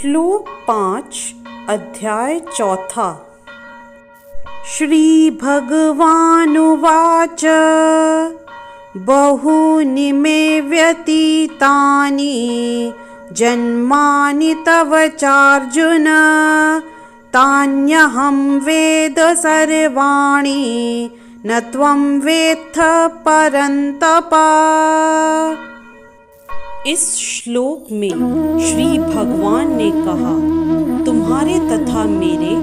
श्लोक 5 अध्याय 4। श्रीभगवानुवाच बहूनि मे व्यतीतानि जन्मानि तव चार्जुन तान्यहं वेद सर्वाणि न त्वं वेत्थ परन्तप। इस श्लोक में श्री भगवान ने कहा, तुम्हारे तथा मेरे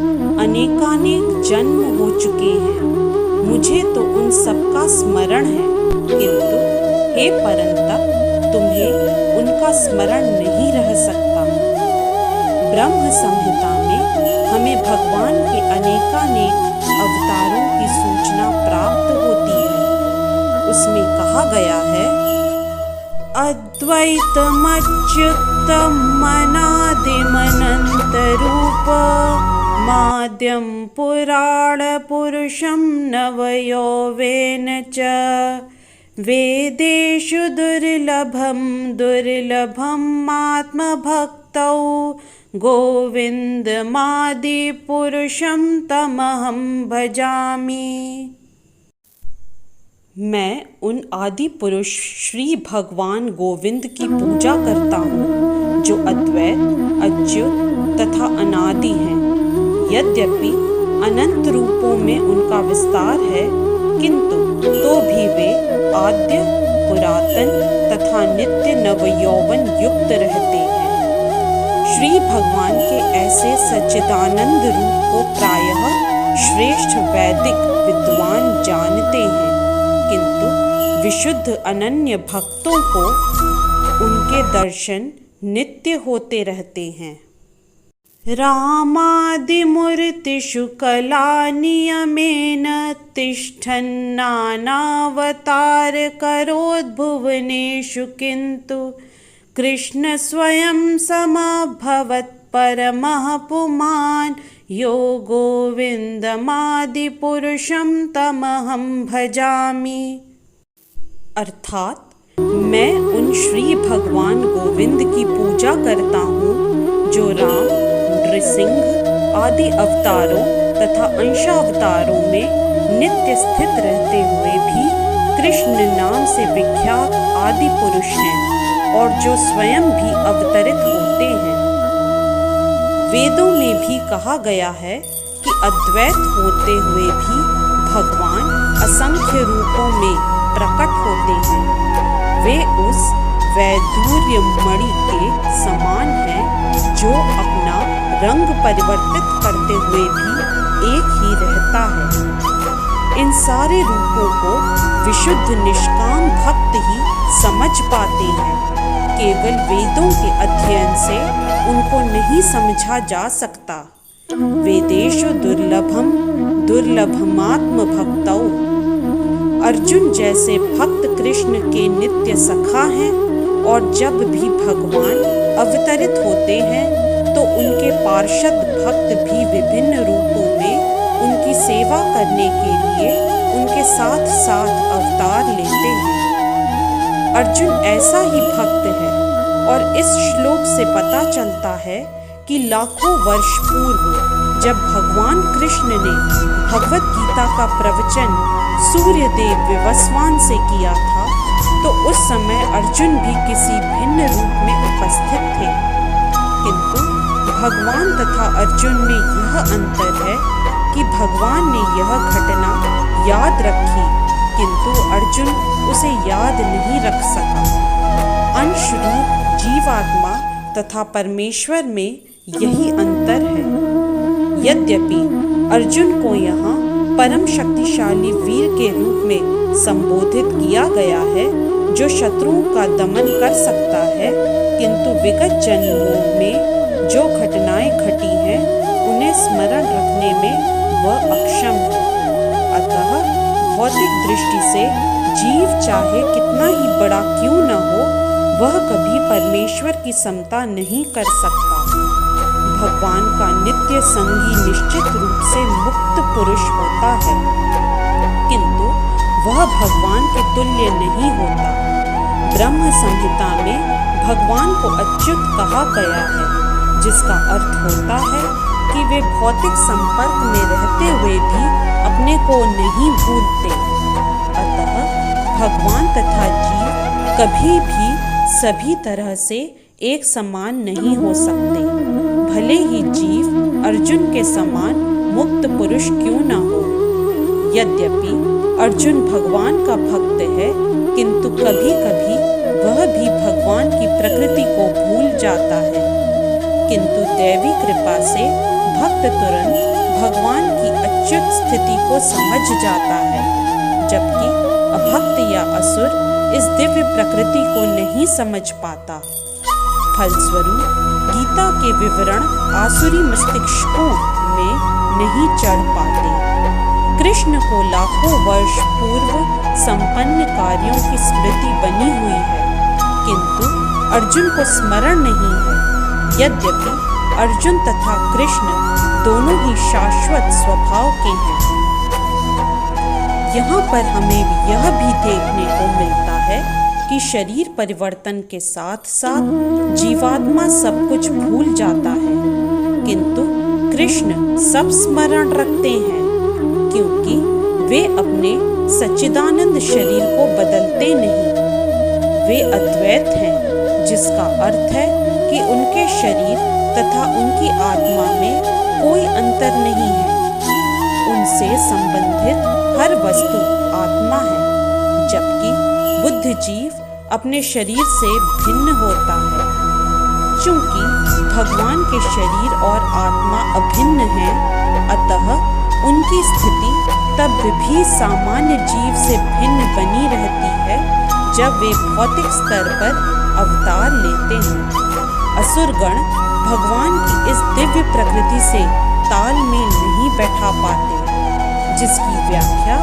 अनेकानेक जन्म हो चुके हैं, मुझे तो उन सबका स्मरण है, किंतु हे परंतप तुम्हें उनका स्मरण नहीं रह सकता। ब्रह्म संहिता में हमें भगवान के अनेकानेक अवतारों की सूचना प्राप्त होती है। उसमें कहा गया है, अद्वैतमच्युतम् अनादिमनन्तरूप माद्यं पुराणपुरुषं नवयौवेन च वेदेषु दुर्लभम् आत्मभक्तौ गोविन्दमादिपुरुषं तमहं भजामि। मैं उन आदि पुरुष श्री भगवान गोविंद की पूजा करता हूँ, जो अद्वैत, अच्युत तथा अनादि हैं। यद्यपि अनंत रूपों में उनका विस्तार है, किंतु तो भी वे आद्य, पुरातन तथा नित्य नवयौवन युक्त रहते हैं। श्री भगवान के ऐसे सच्चिदानंद रूप को प्रायः श्रेष्ठ वैदिक विद्वान जानते हैं, किंतु विशुद्ध अनन्य भक्तों को उनके दर्शन नित्य होते रहते हैं। रामादिमूर्तिषु कलानियमेन तिष्ठन्नानावतार करोद्भुवनेषु, किन्तु कृष्ण स्वयं समभवत् परमः पुमान् यो गोविन्दमादिपुरुषं तमहं भजामि। अर्थात मैं उन श्री भगवान गोविंद की पूजा करता हूँ, जो राम, नृसिंह आदि अवतारों तथा अंशावतारों में नित्य स्थित रहते हुए भी कृष्ण नाम से विख्यात आदि पुरुष हैं और जो स्वयं भी अवतरित होते हैं। वेदों में भी कहा गया है कि अद्वैत होते हुए भी भगवान असंख्य रूपों में प्रकट होते हैं। वे उस वैदूर्य मणि के समान हैं, जो अपना रंग परिवर्तित करते हुए भी एक ही रहता है। इन सारे रूपों को विशुद्ध निष्काम भक्त ही समझ पाते हैं। केवल वेदों के अध्ययन से उनको नहीं समझा जा सकता। वेदेषु दुर्लभमात्मभक्तौ। अर्जुन जैसे भक्त कृष्ण के नित्य सखा हैं, और जब भी भगवान अवतरित होते हैं तो उनके पार्षद भक्त भी विभिन्न रूपों में उनकी सेवा करने के लिए उनके साथ साथ अवतार लेते हैं। अर्जुन ऐसा ही भक्त है, और इस श्लोक से पता चलता है कि लाखों वर्ष पूर्व जब भगवान कृष्ण ने भगवत गीता का प्रवचन सूर्यदेव विवस्वान से किया था, तो उस समय अर्जुन भी किसी भिन्न रूप में उपस्थित थे। किंतु भगवान तथा अर्जुन में यह अंतर है कि भगवान ने यह घटना याद रखी, किंतु अर्जुन उसे याद नहीं रख सका। अंश रूप जीवात्मा तथा परमेश्वर में यही अंतर है। यद्यपि अर्जुन को यहाँ परम शक्तिशाली वीर के रूप में संबोधित किया गया है, जो शत्रुओं का दमन कर सकता है, किंतु विगत जन्मों में जो घटनाएं घटी हैं उन्हें स्मरण रखने में वह अक्षम है। अतः भौतिक दृष्टि से जीव चाहे कितना ही बड़ा क्यों न हो, वह कभी परमेश्वर की समता नहीं कर सकता। भगवान का नित्य संगी निश्चित रूप से मुक्त पुरुष होता है, किंतु वह भगवान के तुल्य नहीं होता। ब्रह्म संहिता में भगवान को अच्युत कहा गया है, जिसका अर्थ होता है कि वे भौतिक संपर्क में रहते हुए भी अपने को नहीं भूलते। अतः भगवान तथा जीव कभी भी सभी तरह से एक समान नहीं हो सकते, भले ही जीव अर्जुन के समान मुक्त पुरुष क्यों न हो। यद्यपि अर्जुन भगवान का भक्त है, किंतु कभी कभी वह भी भगवान की प्रकृति को भूल जाता है। किंतु दैवी कृपा से भक्त तुरंत भगवान की अच्युत स्थिति को समझ जाता है, जबकि अभक्त या असुर इस दिव्य प्रकृति को नहीं समझ पाता। फलस्वरूप गीता के विवरण आसुरी मस्तिष्कों में नहीं चढ़ पाते। कृष्ण को लाखों वर्ष पूर्व संपन्न कार्यों की स्मृति बनी हुई है, किंतु अर्जुन को स्मरण नहीं है। यद्यपि अर्जुन तथा कृष्ण दोनों ही शाश्वत स्वभाव के हैं। यहाँ पर हमें यह भी देखने को मिलता है कि शरीर परिवर्तन के साथ साथ जीवात्मा सब कुछ भूल जाता है, किंतु कृष्ण सब स्मरण रखते हैं, क्योंकि वे अपने सच्चिदानंद शरीर को बदलते नहीं। वे अद्वैत हैं, जिसका अर्थ है कि उनके शरीर तथा उनकी आत्मा में कोई अंतर नहीं है। उनसे संबंधित हर वस्तु आत्मा है, जबकि बुद्ध जीव अपने शरीर से भिन्न होता है। चूंकि भगवान के शरीर और आत्मा अभिन्न हैं, अतः उनकी स्थिति तब भी सामान्य जीव से भिन्न बनी रहती है जब वे भौतिक स्तर पर अवतार लेते हैं। असुरगण भगवान की इस दिव्य प्रकृति से तालमेल नहीं बैठा पाते, जिसकी व्याख्या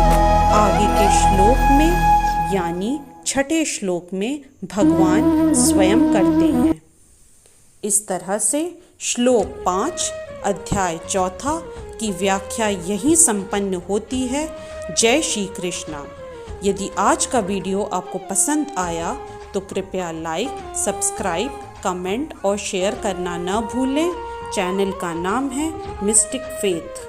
आगे के श्लोक में यानी 6ठे श्लोक में भगवान स्वयं करते हैं। इस तरह से श्लोक 5 अध्याय 4 की व्याख्या यही संपन्न होती है। जय श्री कृष्णा। यदि आज का वीडियो आपको पसंद आया तो कृपया लाइक, सब्सक्राइब, कमेंट और शेयर करना न भूलें। चैनल का नाम है मिस्टिक फेथ।